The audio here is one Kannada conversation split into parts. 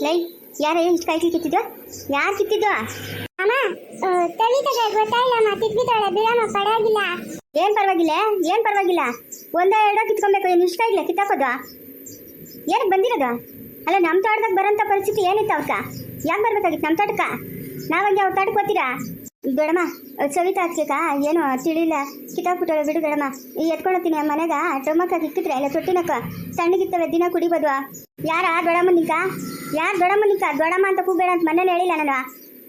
ಲೈ ಯಾರ ಇಷ್ಟು ಕಾಯ್ಕಿ ಕಿತ್ತಿದ್ದು ಯಾರು ಕಿತ್ತಿದ್ದು ಅಮ್ಮ ತವಿತಗೆ ಗೊತ್ತಾಯಿಲ್ಲಮ್ಮ ತಿದ್ಬಿದ್ದಾಳೆ ಬಿಡಮ್ಮ ಪರವಾಗಿಲ್ಲ. ಏನ್ ಪರವಾಗಿಲ್ಲ ಒಂದೋ ಎರಡೋ ಕಿತ್ಕೊಬೇಕು ಏನು ಇಷ್ಟ ಇಲ್ಲ ಕಿತ್ತಾಕೋದು ಏನಕ್ಕೆ ಬಂದಿರೋದು ಅಲ್ಲ ನಮ್ಮ ತೋಟದಾಗ ಬರೋಂಥ ಪರಿಸ್ಥಿತಿ ಏನಿತ್ತು ಅವಕ್ಕ ಯಾಕೆ ಬರ್ಬೇಕಾಗಿತ್ತು ನಮ್ಮ ತೋಟಕ್ಕೆ ನಾವಂಗೆ ಅವ್ರ ತೋಟಕ್ಕೆ ಬರ್ತೀರಾ ದೊಡಮ್ಮ ಸವಿತಾ ಹತ್ಕೇಕ ಏನೋ ತಿಳಿಲ್ಲ ಕಿತ್ತಾಕ್ಬಿಟ್ಟಳೆ ಬಿಡು ದೊಡಮ್ಮ ಎತ್ಕೊಂಡೋಗ್ತೀನಿ ಮನೆಗ ಟೊಮಕಾಗಿ ಇಕ್ಕಿದ್ರೆ ಇಲ್ಲ ತೊಟ್ಟಿನಕ್ಕ ತಣ್ಣಗಿರ್ತವೆ ದಿನ ಕುಡಿಬೋದು ಯಾರ ದೊಡಮ್ಮನಿಕ ಯಾರು ದೊಡಮ್ಮನಿಕ ದೊಡಮ್ಮ ಅಂತ ಕೂಗ್ಬೇಡ ಅಂತ ಮನೇಲಿ ಹೇಳಿಲ್ಲ ನಾನು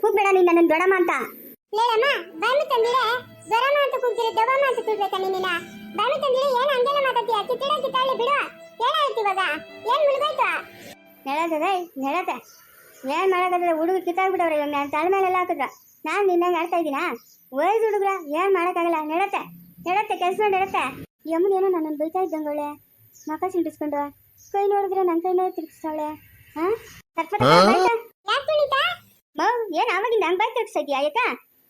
ಕೂಗ್ಬೇಡ ನೀನು ನನ್ನ ದೊಡಮ್ಮ ಅಂತ ಲೇರಮ್ಮ ಬಾಯಿ ತಂದಿರೆ ದೊರಮ್ಮ ಅಂತ ಕೂಗ್ತಿರೆ ದೊಬಮ್ಮ ಅಂತ ಕೂಗ್ಬೇಕಾ ನೀನಿನ ಬಾಯಿ ತಂದಿರೆ ಏನು ಹಂಗೆಲ್ಲ ಮಾತಾಡ್ತೀಯ ಕಿತ್ತಾಳೆ ಬಿಡು ಏನಾಯ್ತು ಇವಾಗ ಏನು ಮುಳುಗೋಯ್ತು ನೆಳತದೆ ಏನು ಮಾಡೋಕ್ಕಾದ್ರೆ ಹುಡುಗ ಕಿತ್ತಾಗ್ಬಿಟ್ಟವ್ರೆ ಇವಾಗ ನಾನು ತಲೆ ಮೇಲೆಲ್ಲ ಹಾಕಿದ್ರ ನಾನು ನಿನ್ನಂಗೆ ಆಡ್ತಾ ಇದ್ದೀನಾ ವಯಸ್ಸು ಹುಡುಗ್ರ ಏನು ಮಾಡೋಕ್ಕಾಗಲ್ಲ ನೆಡತ್ತೆ ಕೆಲಸ ಮಾಡಿ ನೆಡತ್ತೆ ಯಮ್ಮನೇನೋ ನನ್ನನ್ನು ಬೈತಾ ಇದ್ದಂಗವಳೆ ಮಕ ಸಿಂಟಿಸ್ಕೊಂಡು ಕೈ ನೋಡಿದ್ರೆ ನನ್ನ ಕೈನೇ ತಿರ್ಗಿಸ್ತಾವಳೆ ಹಾಂ ಏನು ಆವಾಗಿಂದ ಹಂಗೆ ಬಾಯ್ ತಿರ್ಗಿಸ್ತಾ ಇದೆಯಾ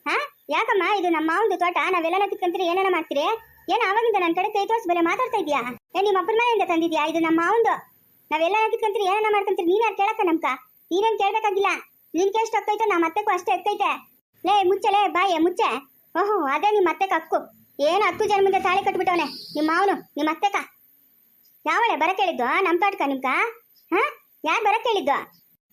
ಹಾಂ ಯಾಕಮ್ಮ ಇದು ನಮ್ಮ ಮಾವಂದು ತೋಟ ನಾವೆಲ್ಲ ಕಿತ್ಕೊಂತೀರಿ ಏನಾರ ಮಾಡ್ತೀರಿ ಏನು ಆವಾಗಿಂದ ನನ್ನ ಕಡೆ ಕೈ ತೋರಿಸಿ ಬಲೆ ಮಾತಾಡ್ತಾ ಇದೆಯಾ ನಿಮ್ಮ ಅಪ್ಪನ ಮನೆಯಿಂದ ತಂದಿದ್ಯಾ ಇದು ನಮ್ಮ ಮಾವಂದು ನಾವೆಲ್ಲ ಕಿತ್ಕೊಂತೀರಿ ಏನಾರ ಮಾಡ್ಕೊಂತೀರಿ ನೀನು ಯಾರು ಕೇಳಕ್ಕ ನಮ್ಕ ನೀನೇನು ಕೇಳಬೇಕಾಗಿಲ್ಲ ನಿನ್ಗೆ ಎಷ್ಟು ಅಕ್ಕೈತೋ ನಮ್ಮ ಅತ್ತೆಗೂ ಅಷ್ಟೇ ಅಕ್ಕೈತೆ ಲೇ ಮುಚ್ಚಲೇ ಬಾಯೇ ಮುಚ್ಚೆ ಓಹೋ ಅದೇ ನಿಮ್ಮ ಅತ್ತೆಕ ಅಕ್ಕು ಏನು 10 ಜನ ಮುಂದೆ ತಾಳಿ ಕಟ್ಬಿಟ್ಟವನೆ ನಿಮ್ಮ ಮಾವನು ನಿಮ್ಮ ಅತ್ತೆಕ ಯಾವಳೆ ಬರಕ್ಕೆ ಹೇಳಿದ್ದು ನಮ್ಮ ತೋಟಕ ನಿಮ್ಕ ಹಾಂ ಯಾರು ಬರಕ್ಕೆ ಹೇಳಿದ್ದು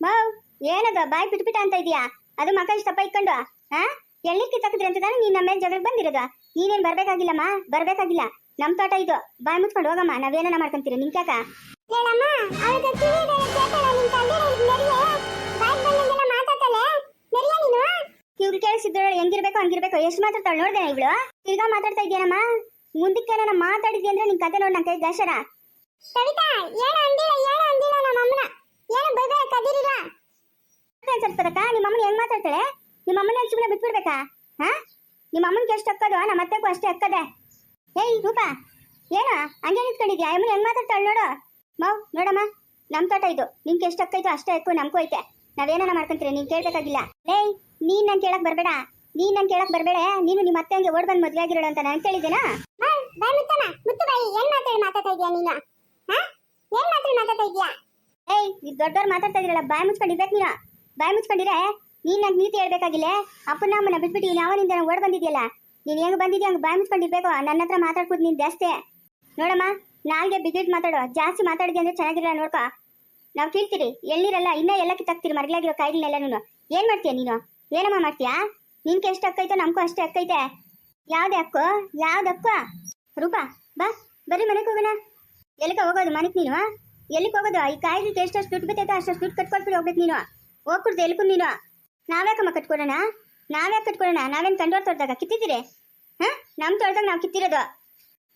ಮಾವ್ ಏನದು ಬಾಯಿ ಪಿಟ್ಪಿಟ ಅಂತ ಇದೆಯಾ ಅದು ಮಕ್ಕ ಇಷ್ಟಪ್ಪ ಇಟ್ಕೊಂಡು ಹಾಂ ಎಲ್ಲಿ ಕಿತ್ತಾಕಿದ್ರಿ ಅಂತ ತಾನೆ ನೀನು ನಮ್ಮ ಮೇಲೆ ಜಗಳ ಬಂದಿರೋದು ನೀನೇನು ಬರಬೇಕಾಗಿಲ್ಲಮ್ಮ ಬರಬೇಕಾಗಿಲ್ಲ ನಮ್ಮ ತೋಟ ಇದು ಬಾಯಿ ಮುಚ್ಕೊಂಡು ಹೋಗಮ್ಮ ನಾವೇನ ಮಾಡ್ಕೊಂತೀರಿ ನಿಂಕ್ಯಾಕ ಹೇಳಮ್ಮ ಅವಳಿಗೆ ಕಿವಿಗೆ ಕೇಳ್ತಾಳೆ ನಿನ್ ತಂದೆ ನರಿಯೇ ಬಾಯಿ ಬಂದಂಗೆಲ್ಲ ಮಾತಾಡ್ತಾಳೆ ನರಿಯ ನೀನು ಇವ್ರು ಕೇಳಿಸಿದ್ರು ಹಂಗಿರ್ಬೇಕು ಎಷ್ಟು ಮಾತಾಡ್ತಾಳೆ ನೋಡ್ದೆ ಇವಳು ತಿರ್ಗಾ ಮಾತಾಡ್ತಾ ಇದೆಯೇನಮ್ಮ ಮುಂದಕ್ಕೆ ನಾನು ಮಾತಾಡಿದ್ವಿ ಅಂದ್ರೆ ನಿನ್ ಕತೆ ನೋಡಿ ನನ್ನ ಕೈ ದಶರ ಸವಿತಾ ಏನು ಅಂದಿಲ್ಲ ನಮ್ಮ ಅಮ್ಮನ ಏನು ಬೈಬೇ ಕದಿರಿಲ್ಲ ಅನ್ಸಲ್ಪದಕ್ಕ ನಿಮ್ಮ ಅಮ್ಮನ ಹೆಂಗ್ ಮಾತಾಡ್ತಾಳೆ ನಿಮ್ಮ ಅಮ್ಮನ ಸುಮ್ಮನೆ ಬಿಟ್ಬಿಡ್ಬೇಕಾ ಹಾ ನಿಮ್ಮ ಅಮ್ಮನಿಗೆ ಎಷ್ಟು ಅಕ್ಕದು ನಮ್ಮ ಅತ್ತೆಗೂ ಅಷ್ಟೇ ಅಕ್ಕದೆ ಏಯ್ ರೂಪಾ ಏನು ಹಂಗೆ ನಿಂತ್ಕೊಂಡಿದ್ಯಾ ಅಮ್ಮನ ಹೆಂಗ್ ಮಾತಾಡ್ತಾಳೆ ನೋಡು ಮಾವ್ ನೋಡಮ್ಮ ನಮ್ಮ ತೋಟ ಇದು ನಿಮ್ಗೆ ಎಷ್ಟು ಅಕ್ಕೈತೋ ಅಷ್ಟೇ ಅಕ್ಕು ನಮ್ಗೂ ಐತೆ ನಾವೇನ ಮಾಡ್ಕೊಂತೀರಿ ನೀನ್ ಕೇಳ್ಬೇಕಾಗಿಲ್ಲ ಏಯ್ ನೀನ್ ನಂಗೆ ಕೇಳಕ್ ಬರ್ಬೇಡ ನೀನು ನಿಮ್ಮ ಅತ್ತೆ ಹಂಗೆ ಓಡ್ ಬಂದು ಮದ್ವೆ ಆಗಿರೋಳು ಅಂತ ನಾನು ಕೇಳಿದ್ದೇನಾ ಬಾಯಿ ಮುತ್ತು ಬಾಯಿ ಏನ್ ಮಾತಾಡ್ತಾ ಇದೀಯಾ ನೀನು ಹಾ ಏನ್ ಮಾತಾಡ್ತಾ ಇದೀಯಾ ಏಯ್ ಇದು ದೊಡ್ಡವ್ರು ಮಾತಾಡ್ತಾ ಇದ್ರಲ್ಲ ಬಾಯಿ ಮುಚ್ಕೊಂಡಿರ್ಬೇಕು ನೀನು ಬಾಯಿ ಮುಚ್ಕೊಂಡಿರೆ ನೀನ್ ನಂಗೆ ನೀತಿ ಹೇಳ್ಬೇಕಾಗಿಲ್ಲ ಅಪ್ಪನ ಅಮ್ಮನ ಬಿಟ್ಬಿಟ್ಟು ಯಾವನಿಂದ ಓಡ್ ಬಂದಿದ್ಯಲ್ಲ ನೀನ್ ಹೆಂಗ್ ಬಂದಿದ್ಯಾ ಹಂಗೆ ಬಾಯಿ ಮುಚ್ಕೊಂಡಿರ್ಬೇಕು ನನ್ನ ಹತ್ರ ಮಾತಾಡ್ಬೋದು ನೀನ್ ಜಾಸ್ತಿ ನೋಡಮ್ಮ ನಾಲ್ಗೆ ಬಿಗಿಟ್ ಮಾತಾಡೋ ಜಾಸ್ತಿ ಮಾತಾಡಿದೆ ಅಂದ್ರೆ ಚೆನ್ನಾಗಿರಲ್ಲ ನೋಡ್ಕೊ ನಾವು ಕೇಳ್ತೀರಿ ಎಳ್ಳಿರಲ್ಲ ಇನ್ನ ಎಲ್ಲ ಕಿತ್ತಾಕ್ತೀರಿ ಮರಗಳಾಗಿರೋ ಕಾಯಿಗಳನ್ನೆಲ್ಲ ನೀನು ಏನ್ ಮಾಡ್ತೀಯ ನೀನು ಏನಮ್ಮ ಮಾಡ್ತೀಯಾ ನಿನ್ಗೆ ಎಷ್ಟು ಅಕ್ಕೈತೋ ನಮ್ಗೂ ಅಷ್ಟೇ ಅಕ್ಕೈತೆ ಯಾವ್ದಕ್ಕೋ ರೂಪಾ ಬಾ ಬರೀ ಮನೆಗೆ ಹೋಗೋಣ ಎಲ್ಲಿಗೆ ಹೋಗೋದು ಮನೆಗೆ ನೀನು ಎಲ್ಲಿಗೆ ಹೋಗೋದು ಈ ಕಾಯಿಗೆ ಎಷ್ಟಷ್ಟು ದುಡ್ಡು ಬತ್ತೈತೋ ಅಷ್ಟು ದುಡ್ಡು ಕಟ್ಕೊಟ್ಬಿಟ್ಟು ಹೋಗ್ಬೇಕು ನೀನು ಹೋಗ್ಬಿಡ್ದು ಎಲ್ಕು ನೀನು ನಾವ್ಯಾಕಮ್ಮ ಕಟ್ಕೊಡೋಣ ನಾವೇನು ಕಂಡೋರ್ ತೋಟದಾಗ ಕಿತ್ತಿದ್ದೀರಿ ಹಾಂ ನಮ್ಮ ತೋಟದಾಗ ನಾವು ಕಿತ್ತಿರೋದು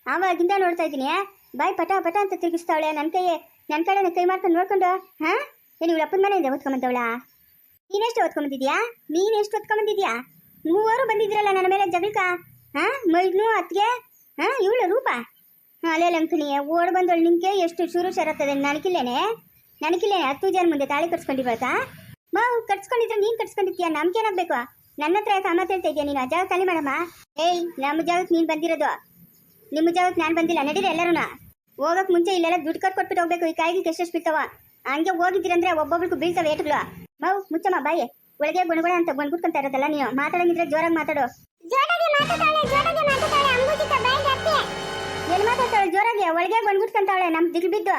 ಆವಾಗಿಂದ ನೋಡ್ತಾ ಇದ್ದೀನಿ ಬಾಯ್ ಪಟ ಅಂತ ತಿರುಗಿಸ್ತಾವಳೆ ನನ್ನ ಕಡೆ ಕೈ ಮಾಡ್ಕೊಂಡು ನೋಡ್ಕೊಂಡು ಹಾಂ ಏನು ಇವಳು ಅಪ್ಪನ ಮನೆಯಿಂದ ಓದ್ಕೊಂಬಂತವಳ ನೀನೆಷ್ಟು ಓದ್ಕೊಂಬಂದಿದ್ಯಾ ಮೂವರು ಬಂದಿದ್ರಲ್ಲ ನನ್ನ ಮೇಲೆ ಜಗಳಕ ಹಾಂ ಮೈದ್ನು ಅತ್ತಿಗೆ ಹಾಂ ಇವಳು ರೂಪ ಹಾಂ ಅಲ್ಲೇ ಲಂಕನಿ ಓಡ್ ಬಂದವಳು ನಿಂಗೆ ಎಷ್ಟು ಶುರು ಶರತ್ತದೆ ನನಗಿಲ್ಲೇನೆ 10 ಜನ ಮುಂದೆ ತಾಳಿ ಕಟ್ಸ್ಕೊಂಡಿರ್ಬೇಕಾ ಮಾವು ಕಟ್ಸ್ಕೊಂಡಿದ್ರೆ ನೀನು ಕಟ್ಸ್ಕೊಂಡಿರ್ತೀಯ ನಮ್ಗೇನಾಗಬೇಕು ನನ್ನ ಹತ್ರ ಯಾಕೆ ಅಮ್ಮ ಹೇಳ್ತಾ ಇದೆಯಾ ನೀನು ಆ ಜಾಗ ಖಾಲಿ ಮಾಡಮ್ಮ ಏಯ್ ನಮ್ಮ ಜಾಗಕ್ಕೆ ನೀನು ಬಂದಿರೋದು ನಿಮ್ಮ ಜಾಗಕ್ಕೆ ನಾನು ಬಂದಿಲ್ಲ ನಡೀರಿ ಎಲ್ಲರೂ ಹೋಗಕ್ಕೆ ಮುಂಚೆ ಇಲ್ಲೆಲ್ಲ ದುಡ್ಡು ಕೊಟ್ಬಿಟ್ಟು ಹೋಗ್ಬೇಕು ಈ ಕಾಯಿಗೆ ಎಷ್ಟೆಷ್ಟು ಬೀಳ್ತಾವ ಹಂಗೆ ಹೋಗಿದ್ದೀರಂದ್ರೆ ಒಬ್ಬೊಬ್ರಿಗೂ ಬೀಳ್ತಾವೆ ಏಟುಗಳು ಮಾವು ಮುಚ್ಚಮ್ಮ ಬಾಯಿ ಒಳಗೆ ಗುಣಗುಣ ಅಂತ ಬಂದ್ಬಿಟ್ಕೊಂತ ಇರೋದಲ್ಲ ನೀವು ಮಾತಾಡಂಗಿದ್ರೆ ಜೋರಾಗಿ ಮಾತಾಡು ಎಲ್ಲಿ ಮಾತಾಡ್ತಾಳೆ ಜೋರಾಗಿ ಒಳಗೆ ಬಂದ್ಬಿಟ್ಕೊಂತಾವಳೆ ನಮ್ ದಿಗ್ಲು ಬಿದ್ದು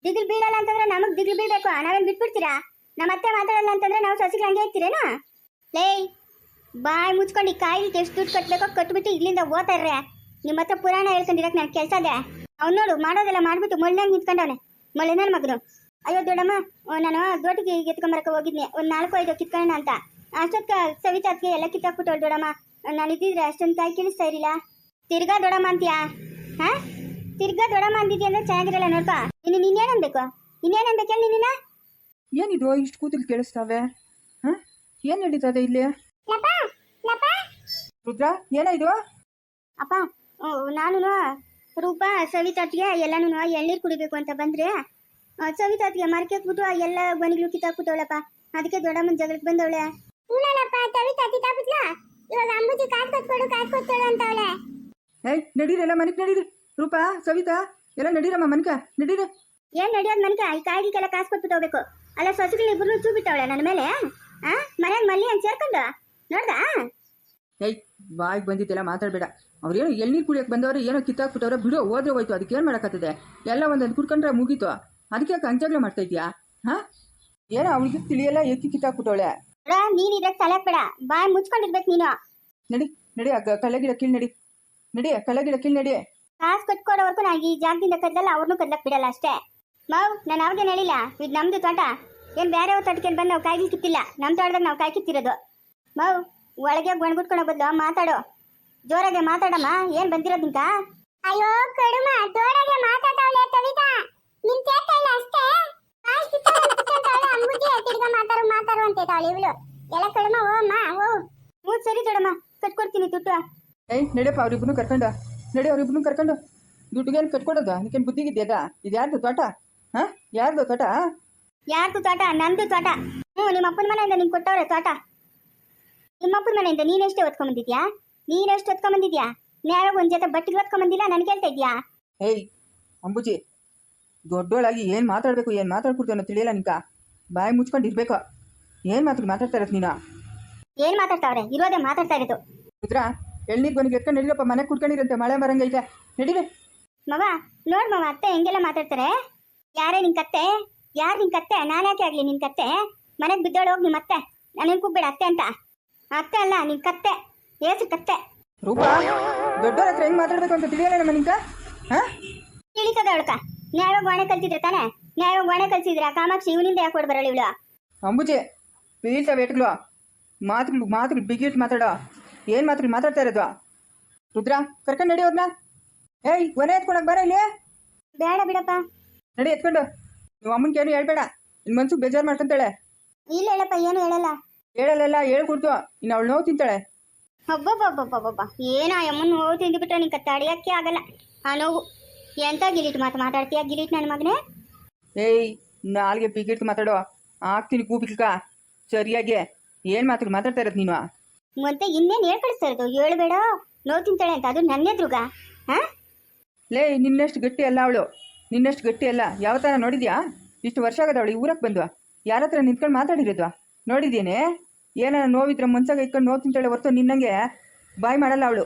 ದಿಗ್ಲು ಬೀಳಲ್ಲ ಅಂತಂದ್ರೆ ನಮಗ್ ದಿಗ್ಲು ಬೀಳ್ಬೇಕು ನಾವೇನ್ ಬಿಟ್ಬಿಡ್ತೀರಾ ನಮ್ಮ ಅತ್ತೆ ಮಾತಾಡಲ್ಲ ಅಂತಂದ್ರೆ ನಾವು ಸಸಿಗಳು ಹಂಗೆ ಇರ್ತೀರೇನಾ ಲೇಯ್ ಬಾಯಿ ಮುಚ್ಕೊಂಡು ಈ ಕಾಯಿಗೆ ಎಷ್ಟು ದುಡ್ಡು ಕಟ್ಬೇಕೋ ಕಟ್ಬಿಟ್ಟು ಇಲ್ಲಿಂದ ಓದ್ತಾ ಇರ್ರೆ ನಿಮ್ಮ ಹತ್ರ ಪುರಾಣ ಹೇಳ್ಕೊಂಡಿರಕ್ಕೆ ನಾನು ಕೆಲಸ ಅದೇ ಅವ್ನು ನೋಡು ಮಾಡೋದೆಲ್ಲ ಮಾಡ್ಬಿಟ್ಟು ಮೊಳ್ಳೆಂಗೆ ನಿಂತ್ಕೊಂಡವನೆ ಮೊಳ್ಳೆ ನನ್ನ ಮಗನು ಅಯ್ಯೋ ದೊಡ್ಡಮ್ಮ ನಾನು ದೋಟಿಗೆ ಎತ್ಕೊಂಬರಕ್ಕೆ ಹೋಗಿದ್ನಿ ಒಂದು 4-5 ಕಿತ್ಕೊಳ್ಳೋಣ ಅಂತ ಅಷ್ಟೊತ್ತ ಸವಿತಾತ್ಗೆ ಎಲ್ಲ ಕಿತ್ತಾಕ್ಬಿಟ್ಟು ದೊಡ್ಡಮ್ಮ ನಾನು ಇದ್ದಿದ್ರೆ ಅಷ್ಟೊಂದು ಕಾಯಿ ಕೇಳಿಸ್ತಾ ಇರಲಿಲ್ಲ ತಿರ್ಗಾ ದೊಡ್ಡಮ್ಮ ಅಂತೀಯಾ ಹಾಂ ತಿರ್ಗಾ ದೊಡ್ಡಮ್ಮ ಅಂದಿದ್ಯಾ ಅಂದ್ರೆ ಚೆನ್ನಾಗಿರಲ್ಲ ನೋಡ್ಕೊ ಇನ್ನೇನನ್ಬೇಕು ಹೇಳಿ ನಿನ್ನ ಏನಿದು ಇಷ್ಟು ಕೂದಲು ಕೇಳಿಸ್ತಾವೆ ಹಾಂ ಏನು ನಡೀತದೆ ಇಲ್ಲಿ ರುದ್ರ ಏನಾಯ್ತು ಅಪ್ಪ ನಾನು ರೂಪಾ ಸವಿತಾತ್ಗೆ ಎಲ್ಲಾನು ಎಳ್ನೀರು ಕುಡಿಬೇಕು ಅಂತ ಬಂದ್ರೆ ಸವಿತಾತ್ಗೆ ಮರಕ್ಕೆ ಹಾಕ್ಬಿಟ್ಟು ಎಲ್ಲ ಗೊನೆಗಳು ಕಿತ್ತಾಕ್ಬಿಟ್ಟವಳಪ್ಪ ಅದಕ್ಕೆ ದೊಡ್ಡಮ್ಮನ ಜಗಳಕ್ಕೆ ಬಂದವಳೆ ಇವಾಗ ಅಂಬುಜಿ ಕಾಟ್ಕೊಟ್ಕೊಡು ಅಂತವಳೆ ಏಯ್ ನಡೀರಿ ಎಲ್ಲ ಮನೆಗೆ ನಡೀರಿ ರೂಪಾ ಸವಿತಾ ಎಲ್ಲ ನಡೀರಮ್ಮ ಮನೆಗೆ ನಡೀರಿ ಏನ್ ನಡೆಯೋದು ಮನ್ಕ ಈ ಕಾಯಿಗೆಲ್ಲ ಕಾಸು ಕೊಟ್ಬಿಟ್ಟು ಹೋಗ್ಬೇಕು ಅಲ್ಲ ಸೊಸೆಗಳು ಇಬ್ರು ಚೂ ಬಿಟ್ಟವಳೆ ನನ್ನ ಮೇಲೆ ಮನ್ಯಾಗ ಮಲ್ಲಿ ಅಂತ ಸೇರ್ಕೊಂಡು ನೋಡ್ದಾ ಏಯ್ ಬಾಯಿಗೆ ಬಂದಿದ್ದೆಲ್ಲ ಮಾತಾಡಬೇಡ ಅವ್ರೇನೋ ಎಳ್ನೀರು ಕುಡಿಯೋಕೆ ಬಂದವ್ರೆ ಏನೋ ಕಿತ್ತಾಕ್ಬಿಟ್ಟವ್ರೆ ಬಿಡು ಹೋದ್ರೆ ಹೋಯ್ತು ಅದಕ್ಕೆ ಏನು ಮಾಡೋಕ್ಕತ್ತದೆ ಎಲ್ಲ ಒಂದೊಂದು ಕುಡ್ಕೊಂಡ್ರೆ ಮುಗೀತು ಅದಕ್ಕೆ ಯಾಕೆ ಅಂಚಾಗ್ಲೆ ಮಾಡ್ತಾ ಇದೀಯಾ ಹಾಂ ಏನೋ ಅವಳಿಗೆ ತಿಳಿಯಲ್ಲ ಎತ್ತಿ ಕಿತ್ತಾಕ್ಬಿಟ್ಟವಳೆ ನೀನ್ ಇದಕ್ಕೆ ತಲೆಕ್ ಬೇಡ ಬಾಯ್ ಮುಚ್ಕೊಂಡಿರ್ಬೇಕು ನೀನು ನಡಿ ನಡಿ ಕಲ್ಲಗಿಡ ಕೀಳ್ ನಡಿ ನಡಿ ಕಲ್ಲಗಿಡ ಕೀಳ್ ನಡಿ ಕಾಸು ಕಟ್ಕೊಡೋವರೆಗೂ ನಾನು ಈ ಜಾಗದಿಂದ ಕದ್ದಲ್ಲ ಅವ್ರನ್ನೂ ಕದ್ಲಕ್ ಬಿಡಲ್ಲ ಅಷ್ಟೇ ಮಾವ್ ನಾನು ಅವಾಗೇನು ಹೇಳಿಲ್ಲ ಇದು ನಮ್ದು ತೋಟ ಏನು ಬೇರೆಯವ್ರ ತೋಟಕ್ಕೆ ಬಂದು ನಾವು ಕಾಯಿ ಕಿತ್ತಿಲ್ಲ ನಮ್ಮ ತೋಟದಾಗ ನಾವು ಕಾಯಿ ಕಿತ್ತಿರೋದು ಮಾವ್ ಒಳಗೆ ಗೊಣ್ಗುಟ್ಕೊಳೋ ಬದಲು ಮಾತಾಡು ಜೋರಾಗೆ ಮಾತಾಡಮ್ಮ ಏನ್ ಬಂದಿರೋದು ನಿಂಕ ಅಯ್ಯೋ ಕಡುಮ ಜೋರಾಗೆ ಮಾತಾಡವಳೆ ಕವಿತಾ ನಿನ್ ಕೇಳ್ತಾ ಇಲ್ಲ ಅಷ್ಟೇ ಬಾಯ್ ಕಿತ್ತಾಳೆ ಅಂಬುಜಿ ತಿರ್ಗಾ ಮಾತಾರು ಅಂತಾಳೆ ಇವಳು ಎಲ್ಲ ಕಡುಮ ಓ ಅಮ್ಮ ಓ ಹ್ಞೂ ಸರಿ ದೊಡಮ್ಮ ಕಟ್ಕೊಡ್ತೀನಿ ದುಡ್ಡು ಏಯ್ ನಡಿಯಪ್ಪ ಅವ್ರಿಬ್ರು ಕರ್ಕೊಂಡು ನಡಿ ಅವ್ರಿಬ್ರು ಕರ್ಕೊಂಡು ದುಡ್ಡುಗೇನು ಕಟ್ಕೊಡೋದು ಅದಕ್ಕೇನು ಬುದ್ಧಿಗಿದ್ಯದ ಇದು ಯಾರ್ದು ತೋಟ ಹಾಂ ಯಾರ್ದು ತೋಟ ಯಾರ್ದು ತೋಟ ನಂದು ತೋಟ ನಿಮ್ಮ ಅಪ್ಪನ ಮನೆಯಿಂದ ನಿಂಗೆ ಕೊಟ್ಟವ್ರೆ ತೋಟ ನಿಮ್ಮ ಅಪ್ಪನ ಮನೆಯಿಂದ ನೀನೆಷ್ಟೇ ಹೊತ್ಕೊಂಬಂದಿದ್ಯಾ ನೀನೆಷ್ಟು ಹೊತ್ಕೊಂಬಂದಿದ್ಯಾ ನ್ಯಾಯಾಗ ಒಂದ್ ಜೊತೆ ಬಟ್ಟೆಗೆ ಹೊತ್ಕೊಂಬಂದಿಲ್ಲ ನನ್ಗೆ ಹೇಳ್ತಾ ಇದ್ಯಾ ಏಯ್ ಅಂಬುಜಿ ದೊಡ್ಡೋಳಾಗಿ ಏನು ಮಾತಾಡಬೇಕು ಏನು ಮಾತಾಡ್ಕೊಡ್ತೀವಿ ಅನ್ನೋ ತಿಳಿಯಲ್ಲ ನಿಂಕ ಬಾಯಿ ಮುಚ್ಕೊಂಡು ಇರ್ಬೇಕು ಏನು ಮಾತಾಡ್ತಾ ಇರೋದು ನೀನು ಏನ್ ಮಾತಾಡ್ತಾವ್ರೆ ಇರೋದೇ ಮಾತಾಡ್ತಾ ಇರೋದು ರುದ್ರ ಎಳ್ನೀರು ಬಂದು ಎತ್ಕೊಂಡು ನಡಿರಪ್ಪ ಮನೆ ಕುಡ್ಕೊಂಡಿರಂತೆ ಮಳೆ ಬರಂಗೈತೆ ನಡಿವೆ ಮವ ನೋಡ್ ಮವ ಅತ್ತೆ ಹೆಂಗೆಲ್ಲ ಮಾತಾಡ್ತಾರೆ ಯಾರೇ ನಿನ್ ಕತ್ತೆ ಯಾರು ನಿನ್ ಕತ್ತೆ ನಾನು ಯಾಕೆ ಆಗ್ಲಿ ನಿನ್ ಕತ್ತೆ ಮನೆಗೆ ಬಿದ್ದೋಳು ಹೋಗಿ ನಿಮ್ಮ ಅತ್ತೆ ನನಗೆ ಕೂಗ್ಬೇಡ ಅತ್ತೆ ಅಂತ ಅತ್ತೆ ಅಲ್ಲ ನಿನ್ ಕತ್ತೆ ಏಸು ಕತ್ತೆ ರೂಪ ದೊಡ್ಡವ್ರ ಹತ್ರ ಹೆಂಗ್ ಮಾತಾಡ್ಬೇಕು ಅಂತ ತಿಳಿಯಲ್ಲ ನಮ್ಮ ನಿಂಕ ಹಾಂ ತಿಳಿತದ ಅವಳಕ ನ್ಯಾಯವಾಗಿ ವಾಣೆ ಕಲ್ತಿದ್ರೆ ತಾನೆ ನ್ಯಾಯವಾಗಿ ವಾಣೆ ಕಲ್ಸಿದ್ರ ಕಾಮಾಕ್ಷಿ ಇವನಿಂದ ಯಾಕೆ ಕೊಡ್ ಬರಲ್ಲ ಇವಳು ಅಂಬುಜಿ ಬೀಳ್ತಾ ವೇಟ್ಗಳು ಮಾತುಗಳು ಬಿಗಿಟ್ ಮಾತಾಡೋ ಏನು ಮಾತಾಡ್ತಾ ಇರೋದು ರುದ್ರ ಕರ್ಕೊಂಡು ನಡಿ ಅವ್ರನ್ನ ಏಯ್ ಕೊನೆ ಎತ್ಕೊಳಕ್ ಬರ ಇಲ್ಲಿ ಬೇಡ ಬಿಡಪ್ಪ ನಡಿ ಎತ್ಕೊಂಡು ನೀವು ಅಮ್ಮನ್ಗೆ ಏನು ಹೇಳ್ಬೇಡ ನಿನ್ನ ಮನ್ಸಿಗೆ ಬೇಜಾರು ಮಾಡ್ಕೊಂತಾಳೆ ಇಲ್ಲ ಹೇಳಪ್ಪ ಏನು ಹೇಳಲ್ಲ ಹೇಳಲ್ಲ ಹೇಳ್ಕೊಡ್ತು ಇನ್ನು ಅವಳು ನೋವು ತಿಂತಾಳೆ ಒಬ್ಬೊಬ್ಬೊಬ್ಬೊಬ್ಬೊಬ್ಬ ಏನೋ ಅಮ್ಮನ ನೋವು ತಿಂದುಬಿಟ್ರೆ ನಿನ್ ತಡೆಯಕ್ಕೆ ಆಗಲ್ಲ ಆ ನೋವು ಎಂತ ಗಿಲಿಟ್ ಮಾತಾಡ್ತೀಯ ಗಿಲಿಟ್ ನನ್ನ ಮಗನೇ ಏಯ್ ನಾಲ್ಗೆ ಬಿಗಿಟ್ ಮಾತಾಡೋ ಆಗ್ತೀನಿ ಕೂಬಿಕ ಸರಿಯಾಗಿ ಏನು ಮಾತಾಡ್ತಾ ಇರೋದು ನೀನು ಮತ್ತೆ ಇನ್ನೇನು ಕಳಿಸ್ತಾ ಇರೋದು ಹೇಳಬೇಡ ನೋವು ತಿಂತಾಳೆ ಅಂತ ಅದು ನನ್ನ ಎದುರುಗ ಹಾ ಲೇ ನಿನ್ನಷ್ಟು ಗಟ್ಟಿ ಅಲ್ಲ ಅವಳು ನಿನ್ನಷ್ಟು ಗಟ್ಟಿ ಅಲ್ಲ ಯಾವ ಥರ ನೋಡಿದ್ಯಾ ಇಷ್ಟು ವರ್ಷ ಆಗದ ಅವಳು ಊರಕ್ಕೆ ಬಂದ್ವಾ ಯಾರ ಹತ್ರ ನಿಂತ್ಕೊಂಡು ಮಾತಾಡಿರೋದು ನೋಡಿದ್ದೇನೆ ಏನಾರ ನೋವಿದ್ರೆ ಮನ್ಸಾಗ ಇಟ್ಕೊಂಡು ನೋವು ತಿಂತಾಳೆ ಹೊರ್ತು ನಿನ್ನಂಗೆ ಬಾಯ್ ಮಾಡಲ್ಲ ಅವಳು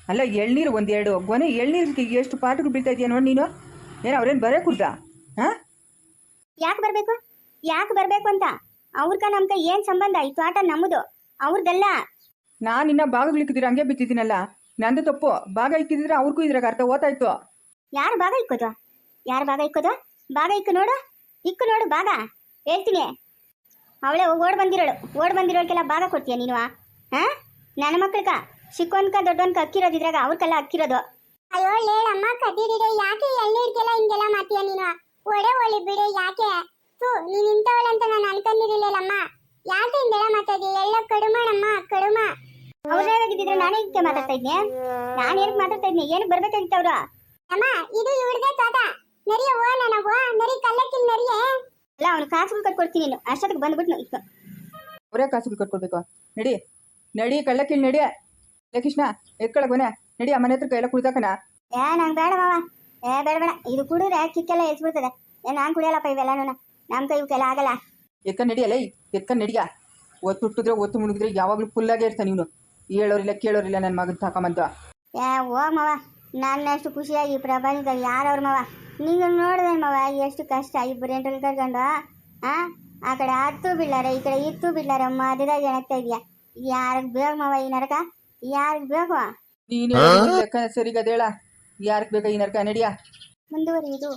ಅಲ್ಲ ಎಳ್ನೀರು ಒಂದೆರಡು ಕೊನೆ ಎಳ್ನೀರಿಗೆ ಎಷ್ಟು ಪಾಠಗಳು ಬೀಳ್ತಾ ಇದೆಯಾ ನೋಡಿ ನೀನು ಏನು ಅವ್ರೇನು ಬರೇ ಕುಡ್ದ ಹಾಂ ಯಾಕೆ ಬರಬೇಕು ಅಂತ ಅವ್ರಕ ನಮ್ಕ ಏನು ಸಂಬಂಧ ಈ ತೋಟ ನಮ್ಮದು ಅವ್ರದ್ದಲ್ಲ ನಾನು ಇನ್ನ ಭಾಗಗಳು ಇಕ್ಕಿದ್ರೆ ಹಂಗೆ ಬಿತ್ತಿದ್ದೀನಲ್ಲ ನಂದು ತಪ್ಪು ಭಾಗ ಇಕ್ಕಿದ್ರೆ ಅವ್ರಿಗೂ ಇದ್ರಾಗ ಅರ್ಥ ಓದಾಯ್ತು ಯಾರು ಭಾಗ ಇಕ್ಕೋದು ಭಾಗ ಇಕ್ಕು ನೋಡು ಭಾಗ ಹೇಳ್ತೀನಿ ಅವಳೇ ಓಡ್ ಬಂದಿರೋಳ್ಗೆಲ್ಲ ಭಾಗ ಕೊಡ್ತೀಯ ನೀನು ಹಾ ನನ್ನ ಮಕ್ಕಳ್ಕ ಚಿಕ್ಕವನ್ಕ ದೊಡ್ಡವನ್ಕ ಅಕ್ಕಿರೋದಿದ್ರಾಗ ಅವ್ರಿಗೆಲ್ಲ ಅಕ್ಕಿರೋದು ಅಯ್ಯೋ ಲೇಳಮ್ಮ ಕದಿರಿಡೆ ಯಾಕೆ ಎಳ್ನೀರ್ಗೆಲ್ಲ ಹಿಂಗೆಲ್ಲ ಮಾತೀಯ ನೀನು ಒಳ್ಳಿ ಬಿಡೆ ಯಾಕೆ ನೀನ್ ಇಂಥವಳಂತ ನಾನು ಅನ್ಕೊಂಡಿರಲಿಲ್ಲಮ್ಮ ಯಾಕೆ ಹಿಂಗೆಲ್ಲ ಮಾತಾಡಿ ಎಲ್ಲ ಕಡುಮ ಅವ್ರಾಗಿದ್ದಿದ್ರೆ ನಾನೇ ಇದಕ್ಕೆ ಮಾತಾಡ್ತಾ ಇದ್ನೆ ನಾನು ಏನಕ್ಕೆ ಮಾತಾಡ್ತಾ ಇದ್ನಿ ಏನಕ್ಕೆ ಬರ್ಬೇಕಾಗಿತ್ತು ಅವ್ರು ಅಮ್ಮ ಇದು ಇವ್ರದೇ ತೋಟ ನರಿಯ ಓ ನನಗೋ ನರಿ ಕಲ್ಲಕ್ಕಿಲ್ ನರಿಯೇ ಅಲ್ಲ ಅವ್ನು ಕಾಸುಗಳು ಕಟ್ಕೊಡ್ತೀನಿ ನೀನು ಅಷ್ಟೊತ್ತಿಗೆ ಬಂದ್ಬಿಟ್ಟು ಅವರೇ ಕಾಸುಗಳು ಕಟ್ಕೊಡ್ಬೇಕು ನಡಿ ಕಳ್ಳಕ್ಕಿಲ್ ನಡಿ ಲೇ ಕೃಷ್ಣ ಎತ್ಕೊಳಕ್ ಬನ್ನಿ ನಡಿ ಆ ಮನೆ ಹತ್ರ ಎಲ್ಲ ಕುಡ್ದಾಕಣ ನಂಗೆ ಬೇಡ ಮಾವ ಬೇಡ ಇದು ಕುಡಿದ್ರೆ ಕಿಕ್ಕೆಲ್ಲ ಎಸ್ಬಿಡ್ತದೆ ನಾನು ಕುಡಿಯಲ್ಲಪ್ಪ ಇವೆಲ್ಲ ನಮ್ಮ ಕೈ ಇವಕ್ಕೆಲ್ಲ ಆಗಲ್ಲ ಎತ್ಕೊಂಡು ನಡಿಯಲ್ಲ ಎತ್ಕೊಂಡು ನಡಿಯ ಒತ್ತು ಮುಳುಗಿದ್ರೆ ಯಾವಾಗಲೂ ಫುಲ್ಲಾಗೇ ಇರ್ತಾನೆ ನೀನು ಹೇಳೋರಿಲ್ಲ ಕೇಳೋರಿಲ್ಲ ನನ್ನ ಮಗನ ತಕೊಂಬಂತ ಹೋಗ್ ಮಾವ ನನ್ನಷ್ಟು ಖುಷಿಯಾಗಿ ಪ್ರಪಂಚದಾಗ ಯಾರವ್ರ ಮಾವ ನೀವು ನೋಡಿದೆ ಮಾವ ಎಷ್ಟು ಕಷ್ಟ ಇಬ್ಬರು ಎಂಟಲ್ಲಿ ಕರ್ಕೊಂಡು ಆ ಕಡೆ ಹತ್ತು ಬಿಡ್ಲಾರ ಈ ಕಡೆ ಇತ್ತು ಬಿಡ್ಲಾರ ಮದುವೆದಾಗ ಏನಾಗ್ತಾ ಇದೆಯಾ ಯಾರಿಗೆ ಬೇಕು ಮಾವ ಈ ನರಕ ಯಾರಿಗೆ ಬೇಕು ನೀನು ಸರಿಗದೇಳ ಯಾರಿಗೆ ಬೇಕಾ ಈ ನರ್ಕ ನಡಿಯ ಮುಂದುವರಿಯುವುದು